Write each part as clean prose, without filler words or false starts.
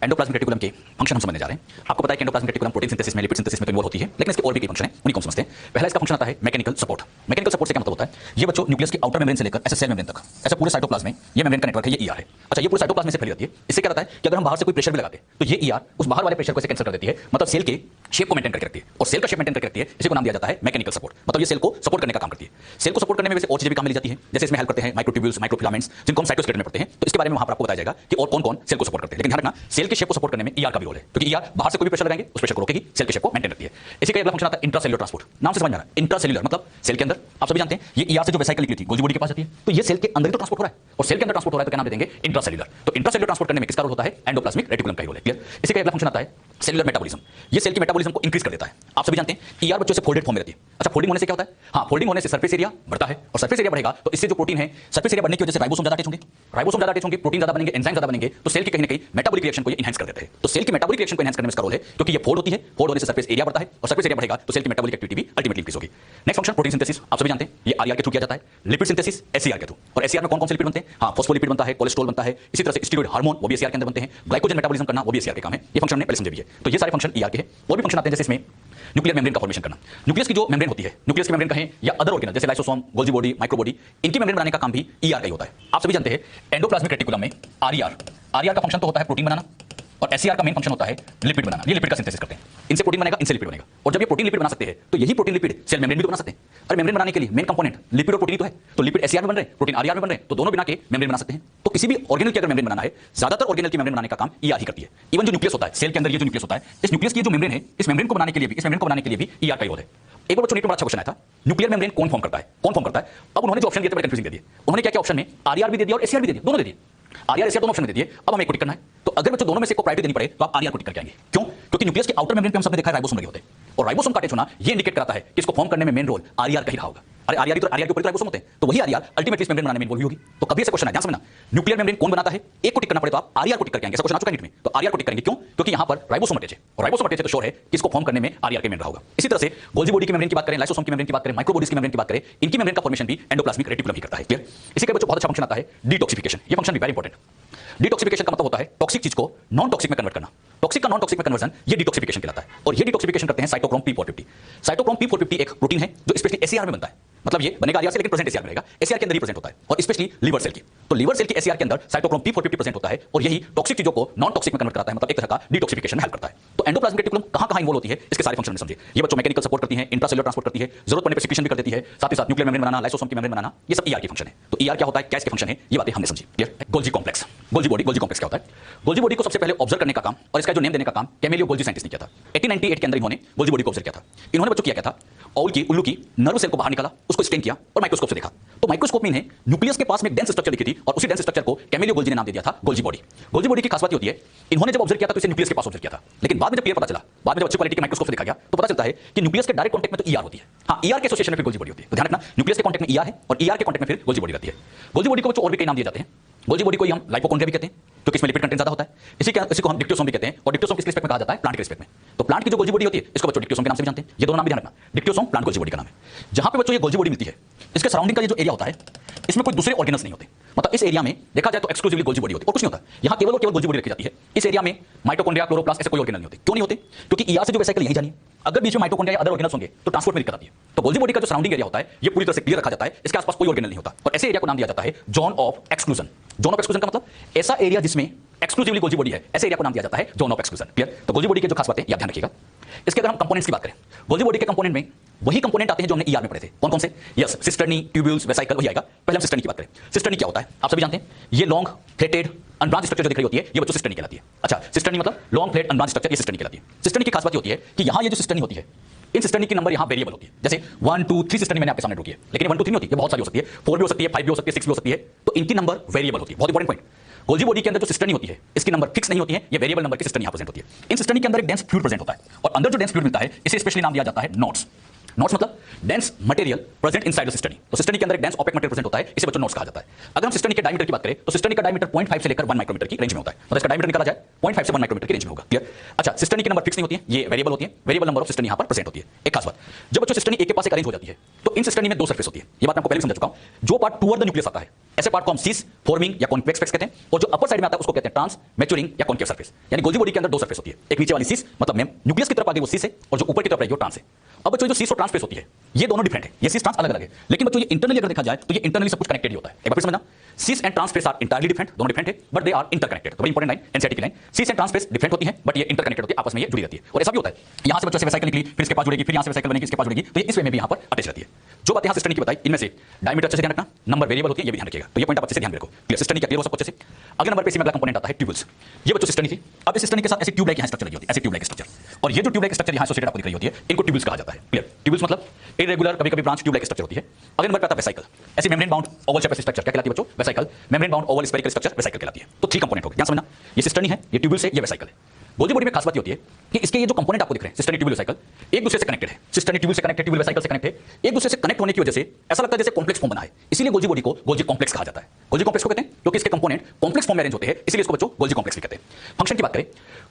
Endoplasmic reticulum के function हम समझने जा रहे हैं। आपको पता है कि एंडोप्लाज्मिक रेटिकुलम प्रोटीन सिंथेसिस में, लिपिड सिंथेसिस में तो इन्वॉल्व होती है, लेकिन इसके और भी कई फंक्शन हैं, उन्हीं को हम समझते हैं। पहला इसका फंक्शन आता है मैकेनिकल सपोर्ट। मैकेनिकल सपोर्ट से क्या मतलब होता है? ये बच्चों न्यूक्लियस की आउटर मेम्ब्रेन से लेकर ऐसे सेल मेम्ब्रेन तक, ऐसे पूरे साइटोप्लाज्म में ये मेम्ब्रेन का नेटवर्क है, ये ईआर है। अच्छा, ये पूरे साइटोप्लाज्म में से फैली रहती है। इससे क्या रहता है कि अगर हम बाहर से कोई प्रेशर भी लगाते हैं तो ये ईआर उस बाहर वाले प्रेशर को कैंसिल कर देती है, मतलब सेल के शेप को मेंटेन करके रखती है। और सेल का शेप मेंटेन करके रखती है, इसी को नाम दिया जाता है मैकेनिकल सपोर्ट। मतलब ये सेल को सपोर्ट करने का काम करती है। सेल को सपोर्ट करने में वैसे और चीजें भी काम मिल जाती है, जैसे इसमें हेल्प करते हैं माइक्रोट्यूब्यूल्स, माइक्रोफिलामेंट्स, जिनको हम साइटोस्केलेटन में पढ़ते हैं। तो इसके बारे में वहां पर आपको बताया जाएगा कि और कौन-कौन सेल को सपोर्ट करते हैं। लेकिन ध्यान रखना, सेल के शेप को सपोर्ट करने में ईआर का भी रोल है, क्योंकि ईआर बाहर से कोई भी प्रेशर लगाएंगे उस प्रेशर को रोकेगी, सेल के शेप को मेंटेन रखती है। इसी का अगला फंक्शन आता है इंट्रासेल्युलर ट्रांसपोर्ट। नाम से समझ आ रहा है, इंट्रासेल्युलर मतलब सेल के अंदर। आप सभी जानते हैं ये ईआर से जो वेसिकल निकली थी गोल्जी बॉडी के पास जाती है, तो ये सेल के अंदर ही तो ट्रांसपोर्ट हो रहा है, और सेल के अंदर ट्रांसपोर्ट हो रहा है तो क्या नाम दे देंगे? इंट्रासेल्युलर। तो इंट्रासेल्युलर ट्रांसपोर्ट करने में किसका रोल होता है? एंडोप्लाज्मिक रेटिकुलम का ही रोल है। क्लियर? इसी का अगला फंक्शन आता है सेलुलर मेटाबॉलिज्म। ये सेल की मेटाबॉलिज्म को इंक्रीज कर देता है। आप सभी जानते हैं ईआर बच्चों से फोल्डेड फॉर्म में रहती है। अच्छा, फोल्डिंग होने से क्या होता है? हाँ, फोल्डिंग होने से सरफेस एरिया बढ़ता है, और सरफेस एरिया बढ़ेगा तो इससे जो प्रोटीन है, सरफेस एरिया बढ़ने की वजह से राइबोसोम ज्यादा अटैच होंगे, राइबोसोम ज्यादा अटैच होंगे, प्रोटीन ज्यादा बनेंगे, एंजाइम ज्यादा बनेंगे, तो सेल की कहीं ना कहीं मेटाबॉलिक रिएक्शन को ये एनहांस कर देते हैं। तो सेल की मेटाबॉलिक रिएक्शन को एनहांस करने में इसका रोल है, क्योंकि ये फोल्ड होती है, फोल्ड होने से सरफेस एरिया बढ़ता है, और सरफेस एरिया बढ़ेगा तो सेल की मेटाबॉलिक एक्टिविटी भी अल्टीमेटली इंक्रीज होगी। Next function protein synthesis. आप सभी जानते हैं ये आरईआर के थ्रू किया जाता है। लिपिड सिंथेसिस एसईआर के थ्रू। और एसईआर में कौन-कौन से लिपिड बनते हैं? हाँ, फॉस्फोलिपिड बनता है, कोलेस्ट्रॉल बनता है, इसी तरह से स्टीरॉयड हार्मोन वो भी एसईआर के अंदर बनते हैं। ग्लाइकोजन मेटाबॉलिज्म करना वो भी एसईआर के काम है। ये फंक्शन हमने पहले समझे भी है। तो ये सारे फंक्शन ईआर के हैं। और भी फंक्शन आते हैं, जैसे इसमें न्यूक्लियर मेम्ब्रेन का फॉर्मेशन करना। न्यूक्लियस की जो मेम्ब्रेन होती है, न्यूक्लियस की मेम्ब्रेन कहें या अदर ऑर्गेनल जैसे लाइसोसोम, गोल्जी बॉडी, माइक्रोबॉडी, इनकी मेम्ब्रेन बनाने का काम भी ईआर का ही होता है। आप सभी जानते हैं एंडोप्लाज्मिक रेटिकुलम में आरईआर का फंक्शन तो होता है प्रोटीन बनाना, और एसईआर का मेन फंक्शन होता है लिपिड बनाना। ये लिपिड का सिंथेसिस करते हैं, इनसे प्रोटीन बनेगा, इनसे लिपिड बनेगा। और जब ये प्रोटीन लिपिड बना सकते हैं तो यही प्रोटीन लिपिड सेल मेम्ब्रेन भी तो बना सकते हैं। अरे मेम्ब्रेन बनाने के लिए मेन कंपोनेंट लिपिड और प्रोटीन तो है, तो लिपिड एसईआर में बन रहे हैं, प्रोटीन आरईआर में बन रहे हैं, तो दोनों बिना के मेम्ब्रेन बना सकते हैं। तो किसी भी ऑर्गेनल की अगर मेम्ब्रेन बनाना है, ज्यादातर ऑर्गेनल की मेम्ब्रेन बनाने का काम ईआर ही करती है। इवन जो न्यूक्लियस होता है सेल के अंदर, ये जो न्यूक्लियस होता है, इस न्यूक्लियस की जो मेम्ब्रेन है, इस मेम्ब्रेन को बनाने के लिए भी ईआर का ही रोल है। एक बार बच्चों नीट में बड़ा अच्छा क्वेश्चन आया था, न्यूक्लियर मेम्ब्रेन कौन फॉर्म करता है? अब उन्होंने जो ऑप्शन दिए थे बड़े कंफ्यूजिंग दे दिए। उन्होंने क्या ऑप्शन में आरईआर भी दे दिया और एसईआर भी दे दिया, दोनों दे दिए। आरईआर एसईआर दोनों ऑप्शन में दे दिए। अब हमें एक को टिक करना है, तो अगर बच्चों दोनों में से को प्रायोरिटी देनी पड़े तो आप आरईआर को टिक करके आएंगे। क्यों? क्योंकि न्यूक्लियस के आउटर मेम्ब्रेन पे हम सबने देखा है राइबोसोम लगे होते हैं, और राइबोसोम का अटैच होना ये इंडिकेट करता है कि इसको फॉर्म करने में मेन रोल आरईआर का ही रहा होगा। अरे आरईआर के ऊपर राइबोसोम होते हैं, तो वही आरईआर अल्टीमेटली इस मेम्ब्रेन बनाने में इन्वॉल्व होगी। तो कभी ऐसा क्वेश्चन है, ध्यान समझना, न्यूक्लियर मेम्ब्रेन कौन बनाता है? एक को टिक करना पड़े तो आप आरईआर को टिक करके आएंगे। ऐसा क्वेश्चन आ चुका है नीट में, तो आरईआर को टिक करेंगे। क्यों? क्योंकि यहां पर राइबोसोम अटैच है, और राइबोसोम अटैच है तो श्योर है कि इसको फॉर्म करने में आरईआर के मेन रहा होगा। इसी तरह से गोल्जी बॉडी की मेम्ब्रेन की बात करें, लाइसोसोम की मेम्ब्रेन की बात करें, माइक्रोबॉडीज की मेम्ब्रेन की बात करें, इनकी मेम्ब्रेन का फॉर्मेशन भी एंडोप्लाज्मिक रेटिकुलम ही करता है। क्लियर? इसी का बच्चों बहुत अच्छा फंक्शन आता है डिटॉक्सिफिकेशन। ये फंक्शन भी वेरी इंपॉर्टेंट। डिटॉक्सिफिकेशन का मतलब होता है टॉक्सिक चीज को नॉन टॉक्सिक में कन्वर्ट करना। टॉक्सिक का नॉन टॉक्सिक में कन्वर्जन ये डिटॉक्सिफिकेशन कहलाता है, और ये डिटॉक्सिफिकेशन करते हैं साइटोक्रोम P450। साइटोक्रोम P450 एक प्रोटीन है जो स्पेशली एसईआर में बनता है, मतलब ये बनेगा आरईआर से लेकिन प्रेजेंट एसईआर में रहेगा, एसईआर के अंदर ही प्रेजेंट होता है, और स्पेशली लिवर सेल की। तो लिवर सेल की एसईआर के अंदर साइटोक्रोम P450 प्रेजेंट होता है, और यही टॉक्सिक चीजों को नॉन टॉक्सिक में कन्वर्ट कराता है, मतलब एक तरह का डिटॉक्सिफिकेशन हेल्प करता है। तो एंडोप्लाज्मिक रेटिकुलम कहां इन्वॉल्व होती है, इसके सारे फंक्शन में समझिए। ये बच्चों मैकेनिकल सपोर्ट करती है, इंट्रासेल्युलर ट्रांसपोर्ट करती है, जरूरत पड़ने पर सिक्रीशन भी कर देती है, साथ ही साथ न्यूक्लियर मेम्ब्रेन बनाना, लाइसोसोम की मेम्ब्रेन बनाना, ये सब ईआर के फंक्शन है। तो ईआर क्या होता है, क्या इसके फंक्शन है, ये बातें हमने समझी। Clear? Golgi complex, Golgi complex क्या होता है? गोल्जी बॉडी को सबसे पहले ऑब्जर्व करने का काम और इसका जो नेम देने का काम कैमेलियो गोल्जी साइंटिस्ट ने किया था। 1898 के अंदर इन्होंने गोल्जी बॉडी को ऑब्जर्व किया था। इन्होंने बच्चों किया क्या था, उल्लू की नर्व सेल को बाहर निकाला, उसको स्टेन किया और माइक्रोस्कोप से देखा। तो माइक्रोस्कोप में इन्हें न्यूक्लियस के पास में एक डेंस स्ट्रक्चर दिखी थी, और उसी डेंस स्ट्रक्चर को कैमेलियो गोल्जी ने नाम दे दिया था गोल्जी बॉडी। गोल्जी बॉडी की खास बात होती है, इन्होंने जब ऑब्जर्व किया था तो इसे न्यूक्लियस के पास ऑब्जर्व किया था, लेकिन बाद में जब क्लियर पता चला, बाद में जब अच्छी क्वालिटी के माइक्रोस्कोप से देखा गया तो पता चलता है कि न्यूक्लियस के डायरेक्ट कॉन्टैक्ट में तो ईआर होती है। हाँ, ईआर के एसोसिएशन में फिर गोल्जी बॉडी होती है। तो ध्यान रखना, न्यूक्लियस के कॉन्टैक्ट में ईआर है और ईआर के कॉन्टैक्ट में फिर गोल्जी बॉडी रहती है। गोल्जी बॉडी को बच्चों और भी कई नाम दिए जाते हैं। गोल्जी बॉडी को हम लाइपोकॉन्ड्रिया भी कहते हैं, क्योंकि इसमें लिपिड कंटेंट ज्यादा होता है। इसी को हम डिक्टोसोम भी कहते हैं, और डिक्टोसोम किस रिस्पेक्ट में कहा जाता है? प्लांट के रिस्पेक्ट में। तो प्लांट की जो गोल्जी बॉडी होती है इसको बच्चों डिक्टोसोम के नाम से भी जानते हैं। ये दोनों नाम भी ध्यान रखना, डिक्टोसोम प्लांट गोल्जी बॉडी का नाम है। जहां पे बच्चों ये गोल्जी बॉडी मिलती है, इसके सराउंडिंग का ये जो एरिया होता है, इसमें कोई दूसरे ऑर्गेनल्स नहीं होते, मतलब इस एरिया में देखा जाए तो एक्सक्लूसिवली गोल्जी बॉडी होती है और कुछ नहीं होता। यहां केवल और केवल गोल्जी बॉडी रखी जाती है। इस एरिया में माइटोकॉन्ड्रिया, क्लोरोप्लास्ट ऐसे कोई ऑर्गेनल नहीं होते। क्यों नहीं होते? क्योंकि ईआर से जो वेसिकल यहीं जानी है, अगर बीच में माइटोकॉन्ड्रिया या अदर ऑर्गेनल्स होंगे तो ट्रांसपोर्ट में दिक्कत आती है। तो गोल्जी बॉडी का जो सराउंडिंग एरिया होता है ये पूरी तरह से क्लियर रखा जाता है, इसके आसपास कोई ऑर्गेनल नहीं होता, और ऐसे एरिया को नाम दिया जाता है zone of exclusion. Zone of exclusion का मतलब ऐसा एरिया जिसमें एक्सक्लूसिवली गोल्जी बॉडी है, ऐसे एरिया को नाम दिया जाता है जोन ऑफ एक्सक्लूजन। क्लियर? तो गोल्जी बॉडी के जो खास बातें याद ध्यान रखिएगा। इसके अगर हम कंपोनेंट्स की बात करें, गोल्जी बॉडी के कंपोनेंट में वही कंपोनेंट आते हैं जो हमने ईआर में पढ़े थे। कौन कौन से? यस, सिस्टर्नी, ट्यूब्यूल्स, वेसिकल, वही आएगा। पहले हम सिस्टर्नी की बात करें। सिस्टर्नी क्या होता है आप सभी जानते हैं, ये लॉन्ग प्लेटेड अनब्रांच स्ट्रक्चर जो दिख रही होती है ये बच्चों सिस्टर्नी कहलाती है। अच्छा, सिस्टर्नी मतलब लॉन्ग प्लेट अनब्रांच स्ट्रक्चर, ये सिस्टर्नी कहलाती है। सिस्टर्नी की खास बात ये होती है कि यहां ये जो सिस्टर्नी होती है, इन सिस्टर्नी की नंबर यहां वेरिएबल होती है। जैसे 1 2 3 सिस्टर्नी मैंने आपके सामने ड्रॉ की है, लेकिन 1 2 3 नहीं होती, ये बहुत सारी हो सकती है, 4 भी हो सकती है, 5 भी हो सकती है, 6 भी हो सकती है। तो इनकी नंबर वेरिएबल होती है। बहुत इंपॉर्टेंट पॉइंट, गोल्जी बॉडी के अंदर जो सिस्टर्नी होती है इसकी नंबर फिक्स नहीं होती है, ये वेरिएबल नंबर की सिस्टर्नी यहां प्रेजेंट होती है। इन सिस्टर्नी के अंदर एक डेंस फ्लूइड प्रेजेंट होता है, और अंदर जो डेंस फ्लूइड मिलता है इसे स्पेशली नाम दिया जाता है नोट्स। नोट्स मतलब dense material present inside the cisternae. तो सिस्टर्नी के अंदर एक डेंस ओपेक मटेरियल प्रेजेंट होता है, इसे बच्चों नोट्स कहा जाता है। अगर हम सिस्टर्नी के डायमीटर की बात करें तो सिस्टर्नी का डायमीटर 0.5 से लेकर 1 माइक्रोमीटर की रेंज में होता है, मतलब इसका डायमीटर निकाला जाए 0.5 से 1 माइक्रोमीटर की रेंज में होगा। क्लियर? अच्छा, सिस्टर्नी की नंबर फिक्स नहीं होती है, ये वेरिएबल होती है। वेरिएबल नंबर ऑफ सिस्टर्नी यहां पर प्रेजेंट होती है। एक खास बात, जब बच्चों सिस्टर्नी एक के पास एक अरेंज हो जाती है तो इन सिस्टर्नी में दो सरफेस होती है। ये बात मैं आपको पहले समझा चुका हूं। जो पार्ट टुवर्ड द न्यूक्लियस आता है ऐसे पार्ट को हम सीस फॉर्मिंग या कॉन्वेक्स फेस कहते हैं, और जो अपर साइड में आता है उसको कहते हैं ट्रांस मैच्योरिंग या कॉन्केव सरफेस। यानी गोल्जी बॉडी के अंदर दो सरफेस होती है, एक नीचे वाली सीस मतलब न्यूक्लियस की तरफ आगे वो सीस है, और जो ऊपर की तरफ रहेगी वो ट्रांस है। अब बच्चों जो सीस और ट्रांस फेस होती है ये दोनों डिफरेंट है, ये सीस ट्रांस अलग अलग है, लेकिन बच्चों ये इंटरनली अगर देखा जाए तो ये इंटरनली सब कुछ कनेक्टेड ही होता है। एक बार फिर समझना, cis and trans face are entirely different, दोनों डिफरेंट है बट दे आर इंटरकनेक्टेड। तो बड़ी इंपॉर्टेंट लाइन एनसीईआरटी की line, cis and trans face different होती है बट ये इंटरकनेक्टेड होती है, आपस में ये जुड़ी रहती है। और ऐसा भी होता है यहां से बच्चों से वेसाइकल निकली, फिर इसके पास जुड़ेगी, फिर यहां से वेसाइकल बनेगी, इसके पास जुड़ेगी, तो ये इस वे में भी यहां पर अटैच रहती है। जो बात यहां सिस्टम की बताई इनमें से डायमीटर अच्छे से ध्यान रखना, नंबर वेरिएबल होती है ये भी ध्यान रखिएगा, तो ये पॉइंट आप अच्छे से ध्यान रखो। क्लियर, सिस्टम क्या क्लियर हो सब अच्छे से। अगले नंबर पे इसी में अगला कंपोनेंट आता है ट्यूबल्स। ये बच्चों सिस्टम थी, अब इस सिस्टम के साथ ऐसी ट्यूब लाइक यहां स्ट्रक्चर लगी होती है, ऐसी ट्यूब लाइक स्ट्रक्चर, और ये जो ट्यूब लाइक स्ट्रक्चर यहां एसोसिएटेड आपको दिख रही होती है इनको ट्यूबल्स कहा जाता है। क्लियर, ट्यूबल्स मतलब इरेगुलर कभी कभी ब्रांच ट्यूब लाइक स्ट्रक्चर होती है। अगले नंबर पे आता है वेसाइकल, ऐसी membrane bound Oval shape structure क्या कहलाती है बच्चों, vesicle. Membrane bound Oval spherical structure vesicle कहलाती है। तो 3 कंपोनेंट हो गए, ध्यान समझना, ये सिस्टम है, ये ट्यूबल्स है, ये वेसाइकल है। गोल्जी बॉडी में खास बात होती है कि इसके ये जो कंपोनेंट आपको दिख रहे हैं सिस्टनी ट्यूबुल वेसाइकल एक दूसरे से कनेक्टेड है, सिस्टनी ट्यूबुल से कनेक्टेड, ट्यूबुल वेसाइकल से कनेक्टेड है। एक दूसरे से कनेक्ट होने की वजह से ऐसा लगता है जैसे कॉम्प्लेक्स फॉर्म बना है, इसीलिए गोल्जी बॉडी को गोल्जी कॉम्प्लेक्स कहा जाता है। गोल्जी कॉम्प्लेक्स को कहते हैं क्योंकि इसके कंपोनेंट कॉम्प्लेक्स फॉर्म में अरेंज होते हैं, इसलिए इसको बच्चों गोल्जी कॉम्प्लेक्स भी कहते हैं। फंक्शन की बात करें,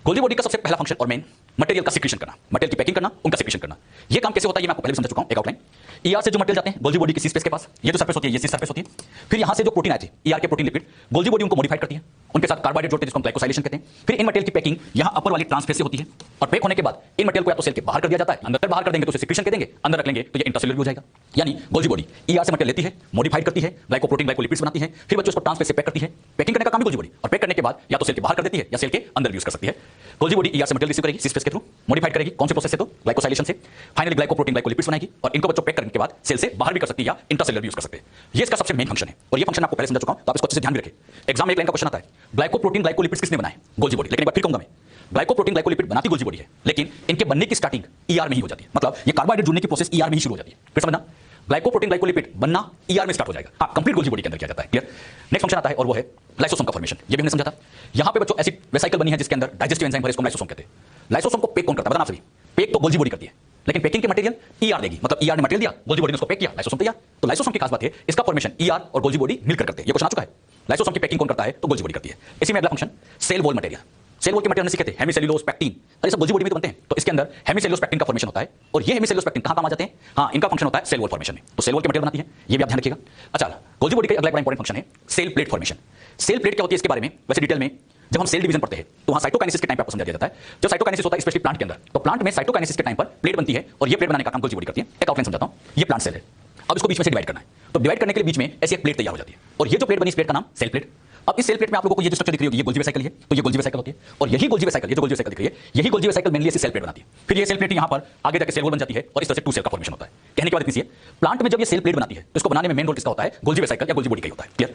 गोल्जी बॉडी का सबसे पहला फंक्शन और मेन मटेरियल का सिक्रीशन करना, मटेरियल की पैकिंग करना, उनका सिक्रीशन करना। ये काम कैसे होता है ये मैं आपको पहले भी समझा चुका हूं, एक आउटलाइन। ईआर से जो मटेरियल जाते हैं गोल्जी बॉडी की सी स्पेस के पास, ये जो सरफेस होती है ये सी सरफेस होती है। फिर यहां से जो प्रोटीन आए थे ईआर के प्रोटीन लिपिड, गोल्जी बॉडी उनको मॉडिफाइड करती है, उनके साथ कार्बोहाइड्रेट जोड़ते हैं जिसको हम ग्लाइकोसाइलेशन कहते हैं। फिर इन मटेरियल की पैकिंग यहां अपर वाली ट्रांसफेस से होती है, और पैक होने के बाद इन मटेरियल को या तो सेल के बाहर कर दिया जाता है, अंदर बाहर कर देंगे तो उसे सिक्रीशन कह देंगे, अंदर रख लेंगे तो ये इंट्रासेल्युलर हो जाएगा। यानी गोल्जी बॉडी ईआर से मटेरियल लेती है, मॉडिफाइड करती है, ग्लाइकोप्रोटीन ग्लाइकोलिपिड्स बनाती है, फिर बच्चों उसको ट्रांसफेस से पैक करती है। पैकिंग करने का काम है गोल्जी बॉडी, और पैक करने के बाद या तो सेल के बाहर कर देती है या सेल के अंदर यूज कर सकती है। गोल्जी बॉडी ईआर से मटेरियल रिसीव करेगी सी स्पेस के थ्रू, मॉडिफाइड करेगी कौन से प्रोसेस से, तो ग्लाइकोसाइलेशन से, फाइनली ग्लाइकोप्रोटीन ग्लाइकोलिपिड्स बनाएगी, और इनको बच्चों पैक करने के बाद सेल से बाहर भी कर सकती है या इंट्रासेल्युलर भी यूज कर सकते हैं। ये इसका सबसे मेन फंक्शन है, और ये फंक्शन आपको पहले समझा चुका हूं, तो आप इसको अच्छे से ध्यान भी रखें। एग्जाम में एक लाइन का क्वेश्चन आता है, ग्लाइकोप्रोटीन ग्लाइकोलिपिड्स किसने बनाए, गोल्जी बॉडी। लेकिन एक बार फिर कहूंगा मैं, ग्लाइकोप्रोटीन ग्लाइकोलिपिड बनाती गोल्जी बॉडी है, लेकिन इनके बनने की स्टार्टिंग ईआर में ही हो जाती है, मतलब ये कार्बोहाइड्रेट जुड़ने की प्रोसेस ईआर में ही शुरू हो जाती है। फिर समझना, ग्लाइकोप्रोटीन ग्लाइकोलिपिड बनना ईआर में स्टार्ट हो जाएगा, हां कंप्लीट गोल्जी बॉडी के अंदर किया जाता है। क्लियर, नेक्स्ट फंक्शन आता है और वो है लाइसोसोम का फॉर्मेशन। ये भी हमने समझा था। यहां पे बच्चों ऐसी वेसाइकल बनी है जिसके अंदर डाइजेस्टिव एंजाइम भरे, इसको लाइसोसोम कहते हैं। लाइसोसोम को पैक कौन करता है, बताना सभी। पैक तो गोल्जी बॉडी करती है, लेकिन पैकिंग के मटेरियल ईआर देगी, मतलब ईआर ने मटेरियल दिया, गोल्जी बॉडी ने उसको पैक किया, लाइसोसोम तैयार। तो लाइसोसोम की खास बात है इसका फॉर्मेशन ईआर और गोल्जी बॉडी मिलकर करते हैं। ये क्वेश्चन आ चुका है, लाइसोसोम की पैकिंग कौन करता है, तो गोल्जी बॉडी करती है। इसी में अगला function cell wall material. Cell wall के मटेरियल से कहते हैं हेमिसेल्युलोज पेक्टिन, और ये सब गोल्जी बॉडी में तो बनते हैं, तो इसके अंदर हेमिसेल्युलोज पेक्टिन का फॉर्मेशन होता है। और ये हेमिसेल्युलोज पेक्टिन कहां काम आ जाते हैं, हां इनका फंक्शन होता है सेल वॉल फॉर्मेशन में, तो सेल वॉल के मटेरियल बनाती है, ये भी आप ध्यान रखिएगा। अच्छा, गोल्जी बॉडी का अगला बड़ा इंपॉर्टेंट फंक्शन है cell plate formation. Cell plate क्या होती है इसके बारे में वैसे डिटेल में जब हम सेल डिवीजन पढ़ते हैं तो वहां साइटोकाइनेसिस के टाइम पे आपको समझा दिया जाता है। जब साइटोकाइनेसिस होता है स्पेशली प्लांट के अंदर, तो प्लांट में साइटोकाइनेसिस के टाइम पर प्लेट बनती है, और ये प्लेट बनाने का काम गोल्जी बॉडी करती है। एक आउटलाइन समझाता हूं, ये प्लांट सेल है, अब इसको बीच में से डिवाइड करना है, तो डिवाइड करने के लिए बीच में ऐसी एक प्लेट तैयार हो जाती है, और ये जो प्लेट बनी इस प्लेट का नाम सेल प्लेट। अब इस सेल प्लेट में आप लोगों को ये जो स्ट्रक्चर दिख रही होगी ये गोल्जी वेसाइकल है, तो ये गोल्जी वेसाइकल होती है, और यही गोल्जी वेसाइकल, ये जो गोल्जी वेसाइकल दिख रही है, यही गोल्जी वेसाइकल मेनली ऐसी सेल प्लेट बनाती है। फिर ये सेल प्लेट यहां पर आगे जाकर सेल वॉल बन जाती है, और इस तरह से टू सेल का फॉर्मेशन होता है। कहने की बात इतनी सी है, प्लांट में जब ये सेल प्लेट बनाती है तो इसको बनाने में मेन रोल किसका होता है, गोल्जी वेसाइकल या गोल्जी बॉडी का ही होता है। क्लियर,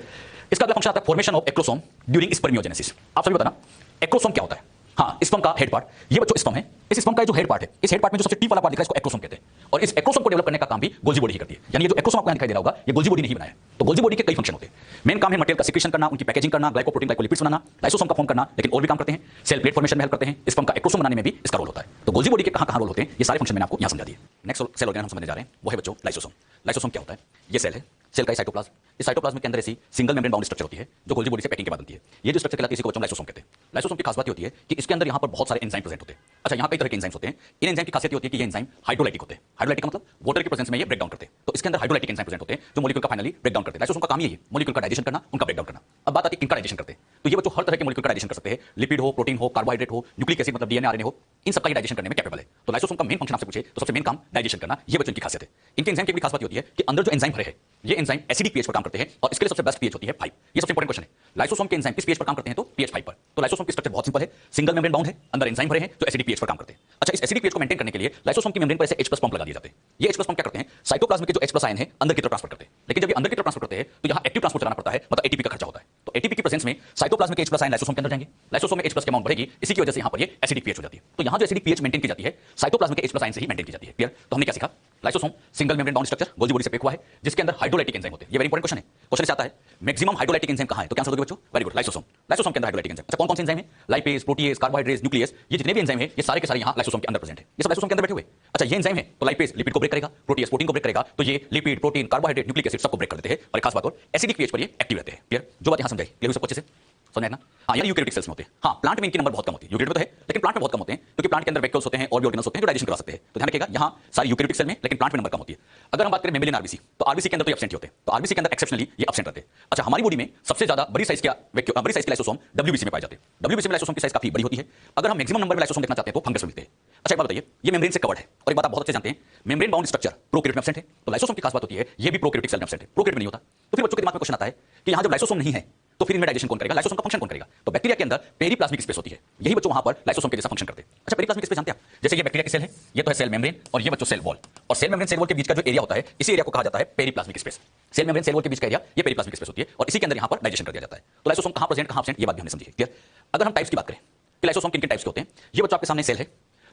इसका अगला फंक्शन आता है formation of acrosome during spermiogenesis. आप सभी बताना एक्रोसोम क्या होता है। हाँ, स्पर्म का हेड पार्ट, ये बच्चों स्पर्म है, इस स्पर्म का जो हेड पार्ट है, इस हेड पार्ट में जो सबसे टीप वाला पार्ट दिख रहा है इसको एक्रोसोम कहते हैं, और इस एक्रोसोम को डेवलप करने का काम भी गोल्जी बॉडी ही करती है। यानी ये जो एक्रोसोम आपको दिखाई दे रहा होगा ये गोल्जी बॉडी ने ही बनाया है। तो गोल्जी बॉडी के कई फंक्शन होते हैं, मेन काम है मटेरियल का सिक्रीशन करना, उनकी पैकेजिंग करना, ग्लाइकोप्रोटीन ग्लाइकोलिपिड्स बनाना, लाइसोसोम का फॉर्म करना, लेकिन और भी काम करते हैं, सेल प्लेट फॉर्मेशन में हेल्प करते हैं, स्पर्म का एक्रोसोम बनाने में भी इसका रोल होता है। तो गोल्जी बॉडी के कहां रोल होते हैं ये सारे फंक्शन मैंने आपको यहां समझा दिए। नेक्स्ट सेल ऑर्गेन हम समझने जा रहे हैं, वो है बच्चों लाइसोसोम। लाइसोसोम क्या होता है, ये सेल है, सेल का साइटोप्लाज्म, इस साइटोप्लाज्म के अंदर ऐसी सिंगल मेम्ब्रेन बाउंड स्ट्रक्चर होती है जो गोल्जी बॉडी से पैकिंग के बाद बनती है। ये जो स्ट्रक्चर कहलाती है इसी को बच्चों लाइसोसोम कहते हैं। लाइसोसोम की खास बात होती है कि इसके अंदर यहाँ पर बहुत सारे एंजाइम प्रेजेंट होते हैं। अच्छा, यहाँ कई तरह के एंजाइम्स होते हैं, इन एंजाइम की खासियत होती है कि ये एंजाइम हाइड्रोलाइटिक होते हैं। हाइड्रोलाइटिक मतलब वाटर के प्रेजेंस में ये ब्रेक डाउन करते हैं, तो इसके अंदर हाइड्रोलाइटिक एंजाइम प्रेजेंट होते हैं जो मॉलिक्यूल का फाइनली ब्रेक डाउन करते हैं। लाइसोसोम का काम यही है, मॉलिक्यूल का डाइजेशन करना, उनका ब्रेक डाउन करना। अब बात आती है किनका डाइजेशन करते हैं, तो ये बच्चों हर तरह के मॉलिक्यूल का डाइजेशन कर सकते हैं, लिपिड हो, प्रोटीन हो, कार्बोहाइड्रेट हो, न्यूक्लिक एसिड मतलब डीएनए आरएनए हो, इन सबका डाइजेशन करने में कैपेबल है। तो लाइसोसोम का मेन फंक्शन आपसे पूछे तो सबसे मेन काम डाइजेशन करना, ये बच्चों की खासियत है। इनके एंजाइम की भी खास बात होती है कि अंदर जो एंजाइम भरे हैं ये एंजाइम एसिडिक पीएच पर काम करते हैं, और इसके लिए सबसे बेस्ट पीएच होती है 5। ये सबसे इंपॉर्टेंट क्वेश्चन है, लाइसोसोम के एंजाइम किस पीएच पर काम करते हैं, तो पीएच 5 पर। तो लाइसोसोम की स्ट्रक्चर बहुत सिंपल है, सिंगल मेम्ब्रेन बाउंड है, अंदर एंजाइम भरे हैं जो एसिडिक पीएच पर काम करते हैं। अच्छा, इस एसिडिक पीएच को मेंटेन करने के लिए लाइसोसोम की मेम्ब्रेन पर ऐसे H+ पंप लगा दिए जाते हैं। ये H+ पंप क्या करते हैं, साइटोप्लाज्म के जो H+ आयन है अंदर की तरफ ट्रांसफर करते हैं, लेकिन जब ये अंदर की तरफ ट्रांसफर करते हैं तो यहाँ एक्टिव ट्रांसपोर्ट चलाना पड़ता है, मतलब एटीपी का खर्चा होता है। तो एटीपी की प्रेजेंस में साइटोप्लाज्म के H+ आयन लाइसोसोम के अंदर जाएंगे, लाइसोसोम में H+ की अमाउंट बढ़ेगी, इसी की वजह से यहाँ पर ये एसिडिक पीएच हो जाती है। तो यहाँ जो एसिडिक पीएच मेंटेन की जाती है साइटोप्लाज्म के H+ आयन से ही मेंटेन की जाती है। क्लियर, तो हमने क्या सीखा, lysosome single membrane bound structure Golgi body से पैक हुआ है जिसके अंदर हाइड्रोलाइटिक एंजाइम होते हैं। ये वेरी इंपॉर्टेंट क्वेश्चन है, क्वेश्चन से आता है मैक्सिमम हाइड्रोलाइटिक एंजाइम कहां है, तो क्या आंसर दोगे बच्चों, वेरी गुड, लाइसोसोम। लाइसोसोम के अंदर हाइड्रोलाइटिक एंजाइम, अच्छा कौन कौन से एंजाइम है, लाइपेज, प्रोटीएज, कार्बोहाइड्रेट्स, न्यूक्लियस, ये जितने भी एंजाइम है ये सारे के सारे यहाँ लाइसोसोम के अंदर प्रेजेंट है, ये सब लाइसोसोम के अंदर बैठे हुए। अच्छा, ये एंजाइम है तो लाइपेज लिपिड को ब्रेक करेगा, प्रोटीएज प्रोटीन को ब्रेक करेगा, तो ये lipid, protein, carbohydrate, nucleic acid सबको ब्रेक कर देते हैं, और खास बात और एसिडिक पीएच पर ये एक्टिव रहते हैं। क्लियर, जो बात यहाँ समझाई क्लियर हुई सबको अच्छे से। समझ आया ना? हाँ, यानी यूकैरियोटिक सेल्स में होते हैं। हाँ, प्लांट में इनकी नंबर बहुत कम होती है, यूकैरियोट में तो है लेकिन प्लांट में बहुत कम होते हैं क्योंकि प्लांट के अंदर वैक्यूल्स होते हैं और भी ऑर्गेनल्स होते हैं जो डाइजेशन करवा सकते हैं। तो ध्यान रखिएगा, यहाँ सारी यूकैरियोटिक सेल में लेकिन प्लांट में नंबर कम होती है। अगर हम बात करें मेमेलियन आरबीसी, तो आरबीसी के अंदर तो एब्सेंट ही होते हैं, तो आरबीसी के अंदर एक्सेप्शनली ये एब्सेंट रहते हैं। अच्छा, हमारी बॉडी में सबसे ज्यादा बड़ी साइज के लाइसोसोम डब्ल्यूबीसी में पाए जाते हैं। डब्ल्यूबीसी में लाइसोसोम की साइज काफी बड़ी होती है। अगर हम मैक्सिमम नंबर में लाइसोसोम देखना चाहते हैं तो फंगस में मिलते हैं। अच्छा, एक बात बताइए, ये मेम्ब्रेन से कवर्ड है और एक बात आप बहुत अच्छे जानते हैं, मेम्ब्रेन बाउंड स्ट्रक्चर प्रोकैरियोट में एब्सेंट है। तो लाइसोसोम की खास बात होती है ये भी प्रोकैरियोटिक सेल में एब्सेंट है, प्रोकैरियोट में नहीं होता। तो फिर बच्चों के दिमाग में क्वेश्चन आता है कि यहाँ जब लाइसोसोम नहीं है तो फिर इनमें डाइजेशन कौन करेगा, लाइसोसोम का फंक्शन कौन करेगा? तो बैक्टीरिया के अंदर पेरीप्लाज्मिक स्पेस होती है, यही बच्चों वहां पर लाइसोसोम के जैसा फंक्शन करते हैं। अच्छा, पेरीप्लाज्मिक स्पेस जानते हैं आप? जैसे ये बैक्टीरिया की सेल है, ये तो है सेल मेम्ब्रेन और ये बच्चों सेल वॉल, और सेल मेम्ब्रेन सेल वॉल के बीच का जो एरिया होता है इसी एरिया को कहा जाता है periplasmic space. Cell membrane cell wall के बीच का एरिया ये पेरीप्लाज्मिक स्पेस होती है और इसी के अंदर यहां पर डाइजेशन कर दिया जाता है। तो लाइसोसोम कहां प्रेजेंट कहां एब्सेंट ये बात भी हमने समझी है, क्लियर? अगर हम टाइप्स की बात करें कि लाइसोसोम किन किन टाइप्स के होते हैं, ये बच्चों आपके सामने सेल है।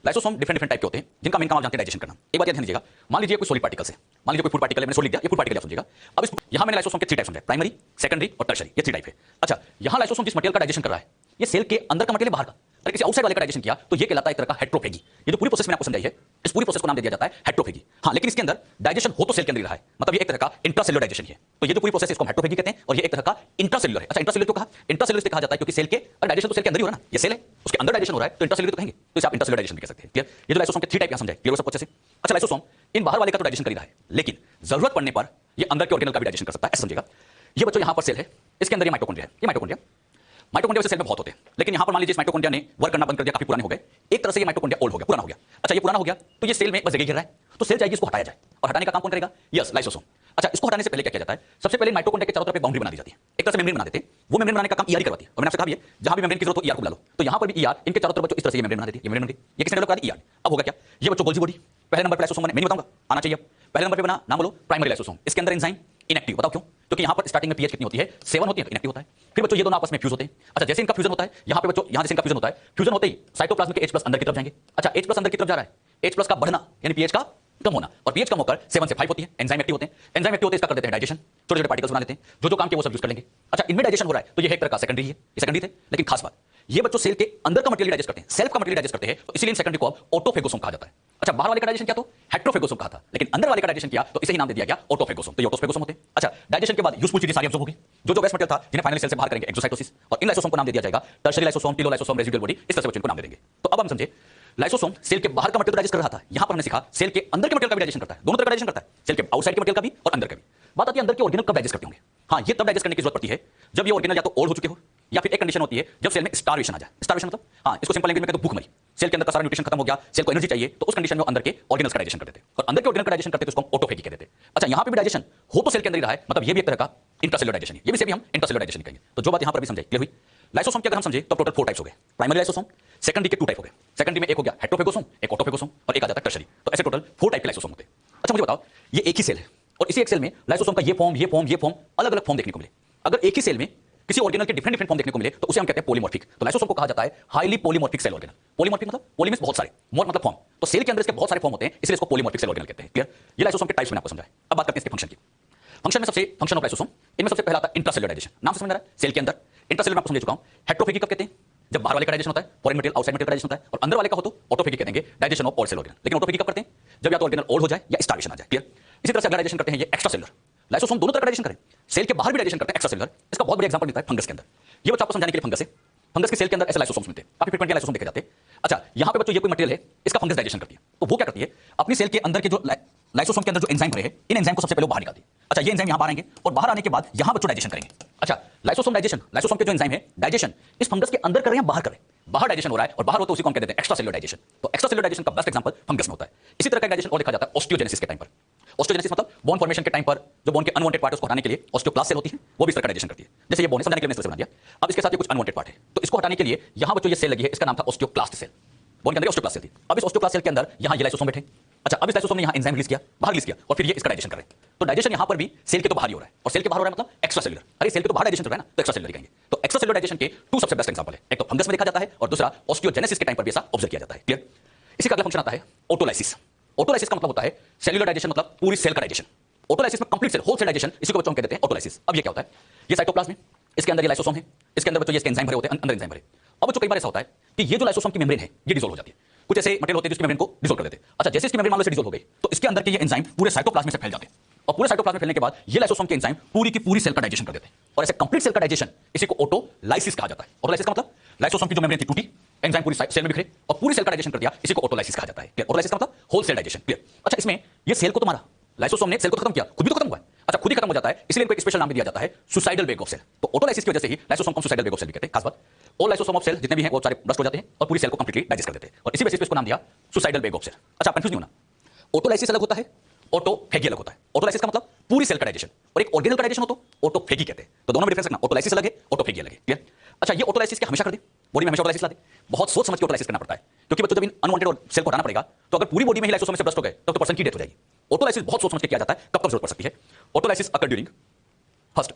लाइसोसोम डिफरेंट टाइप के होते हैं जिनका मेन काम आप जानते हैं डाइजेशन करना। एक बात ध्यान दीजिएगा, मान लीजिए कोई सॉलिड पार्टिकल्स है, मान लीजिए कोई फूड पार्टिकल है, मैंने सॉलिड लिख दिया, ये फूड पार्टिकल आप समझिएगा। अब इस यहां मैंने लाइसोसोम के 3 टाइप्स समझाए, प्राइमरी, सेकेंडरी और टर्शियरी, ये 3 टाइप है। अच्छा, यहां लाइसोसोम जिस मटेरियल का डाइजेशन कर रहा है ये सेल के अंदर का मटेरियल बाहर का, अगर किसी आउटसाइड वाले का डाइजेशन किया तो ये कहलाता है एक तरह का हेट्रोफेगी। ये जो पूरी प्रोसेस मैंने आपको समझाई है, इस पूरी प्रोसेस को नाम दे दिया जाता है हेट्रोफेगी। हाँ, लेकिन इसके अंदर डाइजेशन हो तो सेल के अंदर ही रहा है, मतलब ये एक तरह का इंट्रासेलुलर डाइजेशन है। तो ये जो पूरी प्रोसेस इसको हेट्रोफेगी कहते हैं और ये एक तरह का इंट्रासेलुलर है। अच्छा, इंट्रासेलुलर क्यों कहा? इंट्रासेलुलर इसलिए कहा जाता है क्योंकि सेल के डाइजेशन तो सेल के अंदर ही हो रहा है ना, ये सेल है उसके अंदर डाइजेशन हो रहा है तो इंट्रासेलुलर तो कहेंगे, तो इसे आप इंट्रासेलुलर डाइजेशन भी कह सकते हैं, क्लियर? ये जो लाइसोसोम के 3 टाइप समझाए, क्लियर हो सब अच्छे से? अच्छा, लाइसोसोम इन बाहर वाले का तो डाइजेशन कर ही रहा है लेकिन जरूरत पड़ने पर ये अंदर के ऑर्गेनल का भी डाइजेशन कर सकता है, ऐसा समझिएगा। ये बच्चों यहां पर सेल है, इसके अंदर ये माइटोकॉन्ड्रिया है, ये माइटोकॉन्ड्रिया वैसे सेल में बहुत होते हैं लेकिन यहां पर मान लीजिए इस माइटोकॉन्ड्रिया ने वर्क करना बंद कर दिया, काफी पुराने हो गए, एक तरह से ये माइटोकॉन्ड्रिया ओल्ड हो गया, पुराना हो गया। अच्छा, ये पुराना हो गया तो ये सेल में बस जगह घेर रहा है, तो सेल चाहिए इसको हटाया जाए और हटाने का काम कौन करेगा? Yes, lysosome. अच्छा, इसको हटाने से पहले क्या किया जाता है? सबसे पहले माइटोकॉन्ड्रिया के चारों तरफ एक बाउंड्री बना दी जाती है, एक तरह से मेम्ब्रेन बना देते हैं। वो मेम्ब्रेन बनाने का काम ईआर करवाती है और मैंने आपसे कहा भी है जहां भी मेम्ब्रेन की जरूरत हो ईआर को बुला लो, तो यहां पर भी ईआर इनके चारों तरफ बच्चों इस तरह से ये मेम्ब्रेन बना देती है, ये मेम्ब्रेन बन गई, ये किसने डेवलप करा दी? ईआर। अब होगा क्या? ये बच्चों गोल्जी बॉडी पहले नंबर पर लाइसोसोम बने, मैं नहीं बताऊंगा, आना चाहिए। पहले नंबर पे बना, नाम बोलो, प्राइमरी लाइसोसोम। इसके अंदर एंजाइम इनएक्टिव, बताओ क्यों? क्योंकि यहां पर स्टार्टिंग में पीएच कितनी होती है? 7 होती है, तो इनएक्टिव होता है। फिर बच्चों ये दोनों आपस में फ्यूज होते हैं। अच्छा, जैसे इनका फ्यूजन होता है यहां पे बच्चों, यहां जैसे इनका फ्यूजन होता है, फ्यूजन होते ही साइटोप्लाज्म के H+ अंदर की तरफ जाएंगे। अच्छा, H+ अंदर की तरफ जा रहा है, H+ का बढ़ना यानी पीएच का कम होना, और पीएच कम होकर 7 से 5 होती है, एंजाइम एक्टिव होते हैं। एंजाइम एक्टिव होते हैं, इसका कर देते हैं डाइजेशन, छोटे छोटे पार्टिकल्स बना लेते हैं, जो काम के वो सब यूज कर लेंगे। अच्छा, इनमें डाइजेशन हो रहा है तो ये एक तरह का सेकेंडरी है, ये सेकेंडरी थे। लेकिन खास बात, ये बच्चों सेल के अंदर का मटेरियल डाइजेस्ट करते हैं, सेल्फ का मटेरियल डाइजेस्ट करते हैं, तो इसीलिए सेकेंडरी को अब ऑटोफेगोसोम कहा जाता है। अच्छा, बाहर वाले का डाइजेशन किया तो हेट्रोफेगोसोम कहा था, लेकिन अंदर वाले का डाइजेशन किया तो इसे ही नाम दे दिया गया ऑटोफेगोसोम, तो ये ऑटोफेगोसोम होते हैं। अच्छा, डाइजेशन के बाद यूजफुल चीजें सारी अब्सॉर्ब होगी, जो वेस्ट मटेरियल था जिन्हें फाइनली सेल से बाहर करेंगे, एक्सोसाइटोसिस, और इन लाइसोसोम को नाम दे दिया जाएगा टर्शियरी लाइसोसोम, टीलोलाइसोसोम, रेसिडुअल बॉडी, इस तरह से बच्चों को नाम दे देंगे। तो अब हम समझे, लाइसोसोम सेल के बाहर का मटेरियल डाइजेस्ट कर रहा था, यहां पर हमने सीखा सेल के अंदर के मटेरियल का भी डाइजेशन करता है, दोनों तरह का डाइजेशन करता है, सेल के आउटसाइड के मटेरियल का भी और अंदर का भी। बात आती है अंदर के ऑर्गेनल कब डाइजेस्ट करते होंगे? हाँ, ये तब डाइजेस्ट करने की जरूरत पड़ती है जब ये ऑर्गेनल या तो ओल्ड हो चुके हो या फिर एक कंडीशन होती है जब सेल में स्टार्वेशन आ जाए। स्टार्वेशन मतलब, हाँ, इसको सिंपल लैंग्वेज में कहते हैं भूख मरी, सेल के अंदर का सारा न्यूट्रिशन खत्म हो गया, सेल को एनर्जी चाहिए, तो उस कंडीशन में अंदर के ऑर्गेनल्स का डाइजेशन करते थे, और अंदर के ऑर्गेनल का डाइजेशन करते थे उसको हम ऑटोफेगी कहते थे। अच्छा, यहां पे भी डाइजेशन हो तो सेल के अंदर ही रहा है, मतलब ये भी एक तरह का इंट्रासेलुलर डाइजेशन है, ये भी से भी हम इंट्रासेलुलर डाइजेशन कहेंगे। तो जो बात यहां पर भी समझाई, क्लियर हुई? लाइसोसोम के अगर हम समझे तो टोटल 4 टाइप्स हो गए, प्राइमरी लाइसोसोम, सेकेंडरी के 2 टाइप हो गए, सेकेंडरी में एक हो गया हेट्रोफेगोसोम, एक ऑटोफेगोसोम और एक आ जाता है टर्शियरी, तो ऐसे टोटल 4 टाइप के लाइसोसोम होते हैं। अच्छा, मुझे बताओ, ये एक ही सेल है और इसी एक सेल में लाइसोसोम का ये फॉर्म, ये फॉर्म, ये फॉर्म, अलग अलग फॉर्म देखने को मिले। अगर एक ही सेल में किसी ऑर्गेनल के डिफरेंट फॉर्म देखने को मिले तो उसे हम कहते हैं पॉलीमॉर्फिक। तो लाइसोसोम को कहा जाता है highly polymorphic cell organelle. Polymorphic मतलब पॉली मींस बहुत सारे, मॉर्फ मतलब फॉर्म, तो सेल के अंदर इसके बहुत सारे फॉर्म होते हैं, इसलिए इसको पॉलीमॉर्फिक सेल ऑर्गेनल कहते हैं, क्लियर? ये लाइसोसोम के टाइप्स मैंने आपको समझाया। अब बात करते हैं इसके फंक्शन की। फंक्शन में सबसे फंक्शन ऑफ लाइसोसोम, इनमें सबसे पहला आता है इंट्रासेलुलर डाइजेशन, नाम से समझ रहा है, सेल के अंदर। इंट्रासेलुलर में आपको समझा चुका हूं। हेट्रोफेगी कब कहते हैं? जब बाहर वाले का डाइजेशन होता है, फॉरेन मटेरियल आउटसाइड मटेरियल का डाइजेशन होता है, और अंदर वाले का हो तो ऑटोफेगी कह देंगे, digestion of all cell organelle. लेकिन ऑटोफेगी कब करते हैं? जब या तो ऑर्गेनल ओल्ड हो जाए या स्टार्वेशन आ जाए, क्लियर? इसी तरह से अगला डाइजेशन करते हैं ये एक्स्ट्रा सेलुलर। लाइसोसोम दोनों तरह का डाइजेशन करें, सेल के बाहर भी डाइजेशन करते हैं एक्स्ट्रा सेलुलर। इसका बहुत बड़ा एग्जांपल मिलता है फंगस के अंदर। ये बच्चों आपको समझाने के लिए फंगस है, फंगस के सेल के अंदर ऐसे लाइसोसोम्स मिलते हैं, काफी फ्रीक्वेंटली लाइसोसोम देखे जाते हैं। अच्छा, यहां पे बच्चों ये कोई मटेरियल है, इसका फंगस डाइजेशन करती है, तो वो क्या करती है? अपनी सेल के अंदर के जो लाइसोसोम के अंदर जो एंजाइम भरे हैं, इन एंजाइम को सबसे पहले बाहर निकालती है। अच्छा, ये एंजाइम यहां बाहर आएंगे और बाहर आने के बाद यहां बच्चों डाइजेशन करेंगे। अच्छा, लाइसोसोम डाइजेशन, लाइसोसोम के जो एंजाइम है डाइजेशन इस फंगस के अंदर कर रहे हैं, बाहर कर रहे हैं, बाहर डाइजेशन हो रहा है और बाहर हो तो उसी को हम कहते हैं एक्स्ट्रा सेलुलर डाइजेशन। तो एक्स्ट्रा सेलुलर डाइजेशन का बेस्ट एग्जांपल फंगस में होता है। इसी तरह का डाइजेशन और देखा जाता है ऑस्टियोजेनेसिस के टाइम पर। ऑस्टियोजेनेसिस मतलब बोन फॉर्मेशन के टाइम पर जो बोन के अनवांटेड पार्ट है उसको हटाने के लिए ऑस्टियोक्लास्ट सेल होती है, वो भी इस तरह का डाइजेशन करती है। जैसे ये बोन है, समझाने के लिए मैंने इस तरह से बना दिया। अब इसके साथ ये कुछ अनवांटेड पार्ट है, तो इसको हटाने के लिए यहां बच्चों ये सेल लगी है, इसका नाम था ऑस्टियोक्लास्ट सेल। बोन के अंदर ऑस्टियोक्लास्ट सेल थी। अब इस ऑस्टियोक्लास्ट सेल के अंदर यहां ये लाइसोसोम बैठे। अच्छा, अब इस लाइसोसोम ने यहां एंजाइम रिलीज किया, बाहर रिलीज किया, और फिर ये इसका डाइजेशन कर रहे हैं। तो डाइजेशन यहां पर भी सेल के तो बाहर ही हो रहा है, और सेल के बाहर हो रहा है मतलब एक्स्ट्रा सेलुलर। अरे, सेल के तो बाहर डाइजेशन चल रहा है ना, तो एक्स्ट्रा सेलुलर कहेंगे। तो एक्स्ट्रा सेलुलर डाइजेशन के 2 सबसे बेस्ट एग्जांपल है, एक तो फंगस में देखा जाता है और दूसरा ऑस्टियोजेनेसिस के टाइम पर भी ऐसा ऑब्जर्व किया जाता है, क्लियर? इसी का अगला फंक्शन आता है ऑटोलाइसिस। ऑटोलाइसिस का मतलब होता है सेलुलर डाइजेशन, मतलब पूरी सेल का डाइजेशन। ऑटोलाइसिस में complete cell, whole cell digestion, इसी को बच्चों हम कहते हैं ऑटोलाइसिस। अब ये क्या होता है? ये साइटोप्लाज्म है, इसके अंदर ये लाइसोसोम है, इसके अंदर बच्चों ये एंजाइम भरे होते हैं, अंदर एंजाइम भरे। अब बच्चों कई बार ऐसा होता है कि ये जो लाइसोसोम की मेम्ब्रेन है ये डिसॉल्व हो जाती है, कुछ ऐसे मटेरियल होते हैं जिसकी मेम्ब्रेन को डिसॉल्व कर देते हैं। अच्छा, जैसे इसकी मेम्ब्रेन मान लो डिसॉल्व हो गई तो इसके अंदर के ये एंजाइम पूरे साइटोप्लाज्म से फैल जाते हैं। और पूरे साइटोप्लाज्म में फैलने के बाद ये लाइसोसोम के एंजाइम पूरी की पूरी सेल का डाइजेशन कर देते हैं और ऐसे कंप्लीट सेल का डाइजेशन इसी को ऑटोलाइसिस कहा जाता है। ऑटोलाइसिस का मतलब लाइसोसोम की जो मेम्ब्रेन थी टूटी, एंजाइम पूरी सेल में बिखरे और पूरी सेल का डाइजेशन कर दिया, इसी को ऑटोलाइसिस कहा जाता है। क्लियर? ऑटोलाइसिस का मतलब होल सेल डाइजेशन। क्लियर? अच्छा, इसमें ये सेल को तो मारा, लाइसोसोम ने सेल को खत्म किया, खुद भी तो खत्म हुआ है। अच्छा, खुद ही खत्म हो जाता है, इसलिए इनको एक स्पेशल नाम भी दिया जाता है सुसाइडल वेग ऑफ सेल। तो ऑटोलाइसिस की वजह से ही लाइसोसोम को सुसाइडल वेग ऑफ सेल भी कहते हैं। खास बात, ऑल लाइसोसोम ऑफ सेल जितने भी हैं वो सारे बस्ट हो जाते हैं और पूरी सेल को कंप्लीटली डाइजेस्ट कर देते हैं और इसी बेसिस पे इसको नाम दिया सुसाइडल वेग ऑफ सेल। अच्छा, कंफ्यूज नहीं होना, ऑटोलाइसिस अलग होता है, ऑटोफेगी अलग होता है। ऑटोलाइसिस का मतलब पूरी सेल का डाइजेशन और एक ऑर्गेनल का डाइजेशन हो तो ऑटोफेगी कहते हैं। तो दोनों में डिफरेंस रखना, ऑटोलाइसिस अलग है, ऑटोफेगी अलग है। क्लियर? अच्छा, ये ऑटोलाइसिस क्या हमेशा कर दे, बॉडी में हमेशा ऑटोलाइसिस ला दे? बहुत सोच समझ के ऑटोलाइसिस करना पड़ता है, क्योंकि बच्चों जब इन अनवांटेड सेल को हटाना पड़ेगा तो अगर पूरी बॉडी में ही लाइसोसोम से ब्रस्ट हो गए तो पर्सन की डेथ हो जाएगी। ऑटोलाइसिस बहुत सोच समझ के किया जाता है, कब कब जरूरत पड़ सकती है। Autolysis occur during first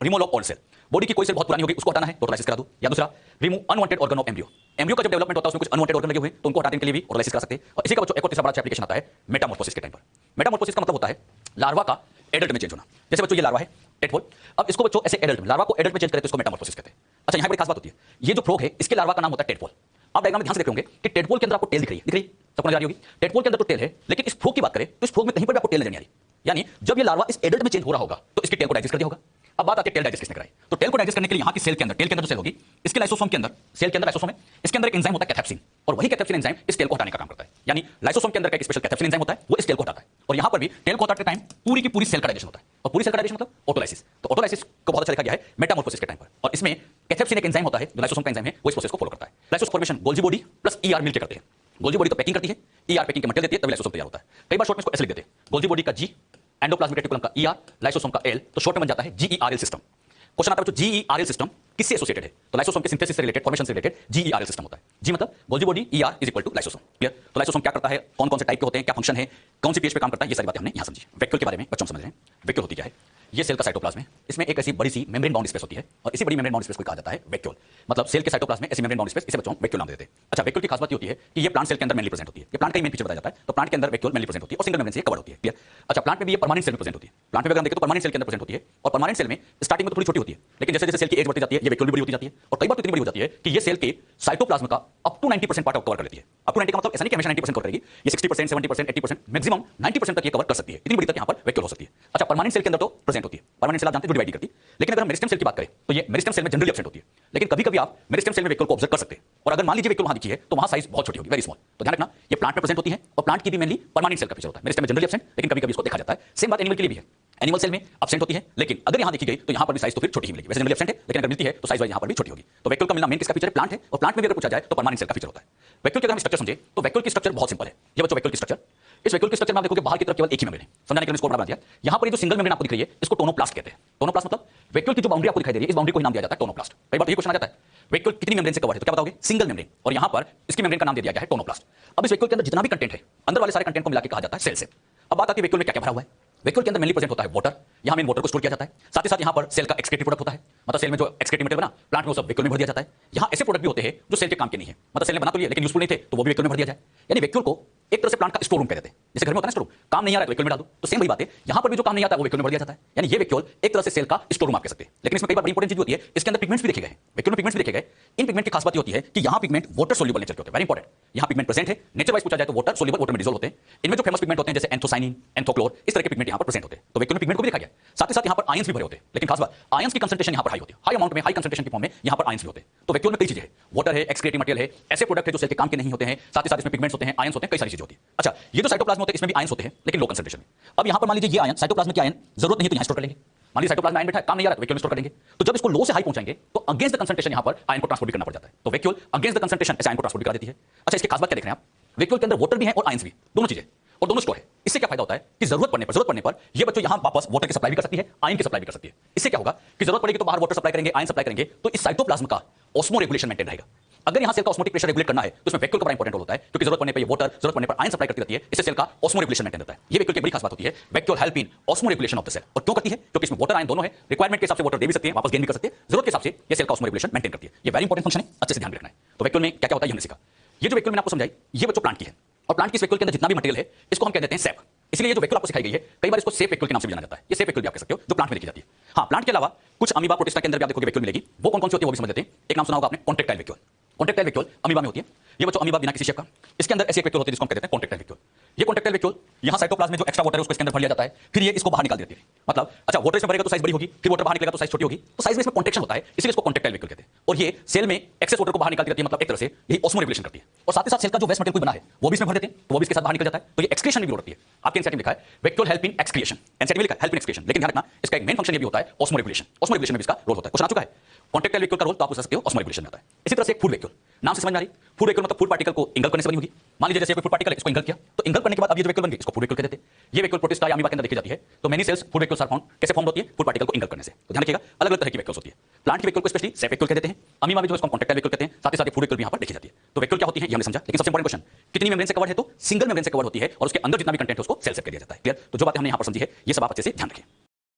removal of old cell, body की कोई सेल बहुत पुरानी हो गई उसको हटाना है तो ऑटोलाइसिस करा दो। या दूसरा, remove unwanted organ of embryo, embryo का जब डेवलपमेंट होता है उसमें कुछ अनवांटेड ऑर्गन लगे हुए तो उनको हटाने के लिए भी ऑटोलाइसिस करा सकते हैं। और इसी का बच्चों एक और तीसरा बड़ा एप्लीकेशन आता है मेटामॉर्फोसिस के टाइम पर। मेटामॉर्फोसिस का मतलब होता है लार्वा का एडल्ट में चेंज होना। जैसे बच्चों ये लार्वा है टेडपोल, अब इसको बच्चों ऐसे एडल्ट में लार्वा को एडल्ट में चेंज करे तो इसको मेटामॉर्फोसिस कहते हैं। अच्छा, यहाँ पर खास बात होती है, ये जो फ्रॉग है इसके लार्वा का नाम होता है टेडपोल। आप डायग्राम में ध्यान से देख होंगे कि टेडपोल के अंदर आपको टेल दिख रही है, सबको नजर आ रही होगी। टेडपोल के अंदर तो टेल है, लेकिन इस फ्रॉग की बात करें तो इस फ्रॉग में कहीं पर भी आपको टेल नजर नहीं आ रही। यानी जब ये लार्वा इस एडल्ट में चेंज हो रहा होगा तो इसके टेल को डाइजेस्ट कर दिया होगा। अब बात आती है टेल डाइजेस्ट किसने कराई, तो टेल को डाइजेस्ट करने के लिए यहाँ की सेल के अंदर, टेल के अंदर जो सेल होगी इसके लाइसोसोम के अंदर, सेल के अंदर लाइसोसोम है, इसके अंदर एक एंजाइम होता है कैथेप्सिन और वही कैथेप्सिन एंजाइम इस टेल को हटाने का काम करता है। यानी लाइसोसोम के अंदर का एक स्पेशल कैथेप्सिन एंजाइम होता है, वो इस टेल को हटाता है और यहाँ पर भी टेल को हटाते टाइम पूरी की पूरी सेल का डाइजेशन होता है और पूरी सेल का डाइजेशन मतलब ऑटोलाइसिस। तो ऑटोलाइसिस को बहुत अच्छा लिखा गया है मेटामॉर्फोसिस के टाइम पर और इसमें कैथेप्सिन एक एंजाइम होता है जो लाइसोसोम का एंजाइम है, वो इस प्रोसेस को फॉलो करता है। Lysosome formation Golgi body plus ER मिलकर करते हैं। गोल्जी बॉडी तो पैकिंग करती है, ईआर पैकिंग के मटेरियल देती है, तभी लाइसोसोम तैयार होता है। कई बार शॉर्ट में इसको ऐसे लिख देते हैं, गोल्जी बॉडी का जी, एंडोप्लाज्मिक रेटिकुलम का ईआर, लाइसोसोम का एल, तो शॉर्ट में बन जाता है जीईआरएल सिस्टम। क्वेश्चन आता है बच्चों जीईआरएल सिस्टम किससे एसोसिएटेड है, तो लाइसोसोम के सिंथेसिस से रिलेटेड, फॉर्मेशन से रिलेटेड जीईआरएल सिस्टम होता है। जी मतलब Golgi body, ER is equal to lysosome. Clear? तो लाइसोसोम क्या करता है, कौन कौन से टाइप के होते हैं, क्या फंक्शन है, कौन सी पीएच पे काम करता है, ये सारी बातें हमने यहां समझी। वैक्यूल के बारे में बच्चों समझ रहे हैं, वैक्यूल होती क्या है। ये सेल का साइटोप्लाज्म है, इसमें एक ऐसी बड़ी सी मेम्ब्रेन बाउंड स्पेस होती है और इसी बड़ी मेम्ब्रेन बाउंड स्पेस को कहा जाता है वैक्यूल। मतलब सेल के साइटोप्लाज्म में ऐसी मेम्ब्रेन बाउंड स्पेस, इसे बच्चों वैक्यूल नाम देते हैं। अच्छा, वैक्यूल की खास बात ये होती है कि ये प्लांट सेल के अंदर मेनली प्रेजेंट होती है। ये प्लांट का मेन फीचर बताया जाता है, तो प्लांट के अंदर वैक्यूल मेनली प्रेजेंट होती है और सिंगल मेम्ब्रेन से कवर होती है। क्लियर? अच्छा, प्लांट में भी ये परमानेंट सेल में प्रेजेंट होती है। प्लांट में अगर हम देखें तो परमानेंट सेल के अंदर प्रेजेंट होती है और परमानेंट सेल में स्टार्टिंग में तो थोड़ी छोटी होती है, लेकिन जैसे जैसे सेल की एज बढ़ती जाती है ये वैक्यूल भी बड़ी होती जाती है और कई बार तो इतनी बड़ी हो जाती है कि ये सेल के साइटोप्लाज्म का अप टू 90% पार्ट कवर कर लेती है। अप टू 90 का मतलब ऐसा नहीं कि हमेशा 90% कवर करेगी, ये 60%, 70%, 80%, मैक्सिमम 90% तक ये कवर कर सकती है। इतनी बड़ी तक यहाँ पर वैक्यूल हो सकती है। अच्छा, परमानेंट सेल के अंदर तो प्रेजेंट होती है, परमानेंट सेल आप जानते हैं जो डिवाइड करती है, लेकिन अगर हम मेरिस्टेम सेल की बात करें तो ये मेरिस्टेम सेल में जनरली एब्सेंट होती है, लेकिन कभी कभी आप मेरिस्टेम सेल में वैक्यूल को ऑब्जर्व कर सकते हैं और अगर मान लीजिए वैक्यूल वहां दिखी है तो वहां साइज बहुत छोटी होगी, वेरी स्मॉल। तो ध्यान रखना, ये प्लांट में प्रेजेंट होती है और प्लांट की भी मेनली परमानेंट सेल का फीचर होता है। मेरिस्टेम में जनरली एब्सेंट, लेकिन कभी कभी इसको देखा जाता है। सेम बात एनिमल के लिए भी है, एनिमल सेल में एब्सेंट होती है, लेकिन अगर यहां देखी गई तो यहां पर भी साइज तो फिर छोटी ही मिलेगी। वैसे जनरली एब्सेंट है, लेकिन अगर मिलती है तो साइज वाइज यहां पर भी छोटी होगी। तो वैक्यूल का मिलना मेन किसका फीचर है, प्लांट है और प्लांट में भी अगर पूछा जाए तो परमानेंट सेल का फीचर होता है। वैक्यूल के अगर हम स्ट्रक्चर समझे तो वैक्यूल की स्ट्रक्चर बहुत सिंपल है। ये बच्चों वैक्यूल की स्ट्रक्चर, इस वैक्यूल की स्ट्रक्चर में आप देखोगे बाहर की तरफ केवल एक ही मेम्ब्रेन है, समझाने के लिए इसको बड़ा बना दिया। यहां पर ये जो सिंगल मेम्ब्रेन आपको दिख रही है इसको टोनोप्लास्ट कहते हैं। टोनोप्लास्ट मतलब वैक्यूल की जो बाउंड्री आपको दिखाई दे रही है इस बाउंड्री को ही नाम दिया जाता है टोनोप्लास्ट। कई बार तो ये क्वेश्चन आ जाता है वैक्यूल कितनी मेम्ब्रेन से कवर है, तो क्या बताओगे, सिंगल मेम्ब्रेन, और यहां पर इसकी मेम्ब्रेन का नाम दे दिया गया है टोनोप्लास्ट। अब इस वैक्यूल के अंदर जितना भी कंटेंट है अंदर वाले सारे कंटेंट को मिलाकर कहा जाता है सेल से। अब बात आती है वैक्यूल में क्या क्या भरा हुआ है। वैक्यूल के अंदर मेनली प्रेजेंट होता है वाटर, यहां मेन वाटर को स्टोर किया जाता है। साथ ही साथ यहां पर सेल का एक्सक्रीटरी प्रोडक्ट होता है, मतलब सेल में जो एक्सक्रीटरी मटेरियल बना प्लांट में वो सब वैक्यूल में भर दिया जाता है। यहां ऐसे प्रोडक्ट भी होते हैं जो सेल के काम के नहीं है, मतलब सेल ने बना तो लिया लेकिन यूजफुल नहीं थे तो वो भी वैक्यूल में भर दिया जाए। यानी वैक्यूल को एक तरह से प्लांट का स्टोर रूम कह देते हैं। जैसे घर में होता है ना स्टोर रूम, काम नहीं आ रहा है तो वैक्यूल में डाल दो, तो सेम वही बात है, यहां पर भी जो काम नहीं आता है वो वैक्यूल में भर दिया जाता है। यानी ये वैक्यूल एक तरह से सेल का स्टोर रूम आप कह सकते हैं। लेकिन इसमें कई बार बड़ी इंपॉर्टेंट चीज होती है, इसके अंदर पिगमेंट्स भी देखे गए हैं, वैक्यूल में पिगमेंट्स भी देखे गए। इन पिगमेंट की खास बात ये होती है कि यहां पिगमेंट वाटर सोल्यूबल नेचर के होते हैं, वेरी इंपॉर्टेंट। यहां पिगमेंट प्रेजेंट है, नेचर वाइज पूछा जाए तो वाटर सोल्यूबल, वाटर में डिसॉल्व होते हैं। इनमें जो फेमस पिगमेंट होते हैं जैसे एंथोसाइनिन, एंथोक्लोर, इस तरह के पिगमेंट यहां पर प्रेजेंट होते हैं। तो वैक्यूल में पिगमेंट को भी देखा गया। साथ ही साथ यहां पर आयंस भी भरे होते हैं, लेकिन खास बात आयंस की कंसंट्रेशन यहां पर हाई होती है, हाई अमाउंट में, हाई कंसंट्रेशन के फॉर्म में यहां पर आयंस भी होते हैं। तो वैक्यूल में कई चीजें हैं, वाटर है, एक्सक्रीटरी मटेरियल है, ऐसे प्रोडक्ट है जो सेल के काम के नहीं होते हैं। साथ ही साथ इसमें पिगमेंट्स होते हैं, आयंस होते हैं, कई सारी चीजें होती है। अच्छा, ये जो साइटोप्लाज्म होते हैं इसमें भी आयंस होते हैं लेकिन लो कंसंट्रेशन में। अब यहां पर मान लीजिए ये आयन, साइटोप्लाज्म के आयन जरूरत नहीं तो यहां स्टोर कर लेंगे। मान लीजिए साइटोप्लाज्म में आयन बैठा है, काम नहीं आ रहा तो वैक्यूल में स्टोर कर देंगे। तो जब इसको लो से हाई पहुंचाएंगे तो अगेंस्ट द कंसंट्रेशन यहां पर आयन को ट्रांसपोर्ट करना पड़ जाता है। तो वैक्यूल अगेंस्ट द कंसंट्रेशन ऐसे आयन को ट्रांसपोर्ट करा देती है। अच्छा, इसके खास बात क्या देख रहे हैं आप, वैक्यूल के अंदर वाटर भी है और आयंस भी, दोनों चीजें और दोनों स्टोर है। इससे क्या फायदा होता है कि जरूरत पड़ने पर ये बच्चों यहां वापस वाटर की सप्लाई भी कर सकती है, आयन की सप्लाई भी कर सकती है। इससे क्या होगा कि जरूरत पड़ेगी तो बाहर वाटर सप्लाई करेंगे, आयन सप्लाई करेंगे, तो इस साइटोप्लाज्म का ऑस्मो रेगुलेशन मेंटेन रहेगा। अगर यहां सेल का ऑस्मोटिक प्रेशर रेगुलेट करना है तो इसमें वैक्यूल का बड़ा इंपॉर्टेंट रोल होता है, क्योंकि जरूरत पड़ने पर ये वाटर, जरूरत पड़ने पर आयन सप्लाई करती रहती है, इससे सेल का ऑस्मो रेगुलेशन मेंटेन रहता है। ये वैक्यूल की बड़ी खास बात होती है, vacuole help in osmoregulation of the cell. और क्यों करती है, क्योंकि इसमें वाटर आयन दोनों है, रिक्वायरमेंट के हिसाब से वाटर दे भी सकते हैं, वापस गेन भी कर सकते हैं, जरूरत के हिसाब से ये सेल का ऑस्मो रेगुलेशन मेंटेन करती है। ये वेरी इंपॉर्टेंट फंक्शन है, अच्छे से ध्यान रखना है। तो वैक्यूल में क्या क्या होता है हमने सीखा। ये जो वैक्यूल मैंने आपको समझाई ये बच्चों प्लांट की है, और प्लांट की वैक्यूल के अंदर जितना भी मटेरियल है इसको हम कह देते हैं सेप। इसलिए ये जो वैक्यूल आपको सिखाई गई है कई बार इसको सेफ वैक्यूल के नाम से भी जाना जाता है। ये सेफ वैक्यूल भी आप कह सकते हो जो प्लांट में देखी जाती है। हाँ, प्लांट के अलावा कुछ अमीबा प्रोटिस्टा के अंदर भी आप देखोगे वैक्यूल मिलेगी, वो कौन कौन सी होती है वो भी समझ लेते हैं। एक नाम सुना होगा आपने, contractile vacuole. Contractile vacuole amoeba में होती है। ये बच्चों अमीबा बिना किसी शेप का, इसके अंदर ऐसी एक वैक्यूल होती है जिसको हम कहते हैं कॉन्ट्रेक्टाइल वैक्यूल। ये कॉन्ट्रेक्टाइल वैक्यूल यहाँ साइटोप्लाज्म में जो एक्स्ट्रा वाटर है उसको इसके अंदर भर लिया जाता है, फिर ये इसको बाहर निकाल देती है। मतलब अच्छा वाटर इसमें भरेगा तो साइज बड़ी होगी, फिर वाटर बाहर निकलेगा तो साइज छोटी होगी, तो साइज में इसमें कॉन्ट्रैक्शन होता है, इसलिए इसको कॉन्ट्रेक्टाइल वैक्यूल कहते हैं। और ये सेल में एक्सेस वाटर को बाहर निकाल देती है, मतलब एक तरह से यही ऑस्मोरेगुलेशन करती है। और साथ ही साथ सेल का जो वेस्ट मटेरियल कोई बना है वो भी इसमें भर देते हैं, तो वो भी इसके साथ बाहर निकल जाता है, तो ये एक्सक्रीशन में भी होती है। आपके एनसीईआरटी में लिखा है वैक्यूल हेल्प इन एक्सक्रीशन, एनसीईआरटी में लिखा है हेल्प इन एक्सक्रीशन, लेकिन ध्यान रखना इसका एक मेन फंक्शन ये भी होता है ऑस्मोरेगुलेशन। ऑस्मोरेगुलेशन में भी इसका रोल होता है, क्वेश्चन आ चुका है। कॉन्ट्रेक्टाइल वैक्यूल का रोल तो आप पूछ सकते हो ऑस्मोरेगुलेशन में आता है। इसी तरह से फूड वैक्यूल, नाम से समझ में आ रही, फूड वैक्यूल मतलब फूड पार्टिकल को इंगल्फ करने से बनी होगी। मान लीजिए जैसे कोई फूड पार्टिकल है, इसको इंगल्फ किया, तो इंगल्फ करने के बाद अब ये जो वैक्यूल बन गई इसको फूड वैक्यूल कह देते हैं। ये वैक्यूल प्रोटिस्टा या अमीबा के अंदर देखी जाती है। तो many cells food vacuoles are found, कैसे फॉर्म होती है? फूड पार्टिकल को इंगल्फ करने से। तो ध्यान रखिएगा अलग अलग तरह की वैक्यूल्स होती है। प्लांट की वैक्यूल को स्पेशली सेफ वैक्यूल कह देते हैं, अमीबा में जो इसको कॉन्ट्रेक्टाइल वैक्यूल कहते हैं, साथ ही साथ फूड वैक्यूल भी यहाँ पर देखी जाती है। तो वैक्यूल क्या होती है ये हमने समझा, लेकिन सबसे इंपॉर्टेंट क्वेश्चन कितनी मेम्ब्रेन से कवर है? तो सिंगल मेम्ब्रेन से कवर होती है और उसके अंदर जितना भी कंटेंट है उसको सेल से कर दिया जाता है। क्लियर? तो जो बातें हमने यहाँ पर समझी है ये सब आप अच्छे से ध्यान रखें।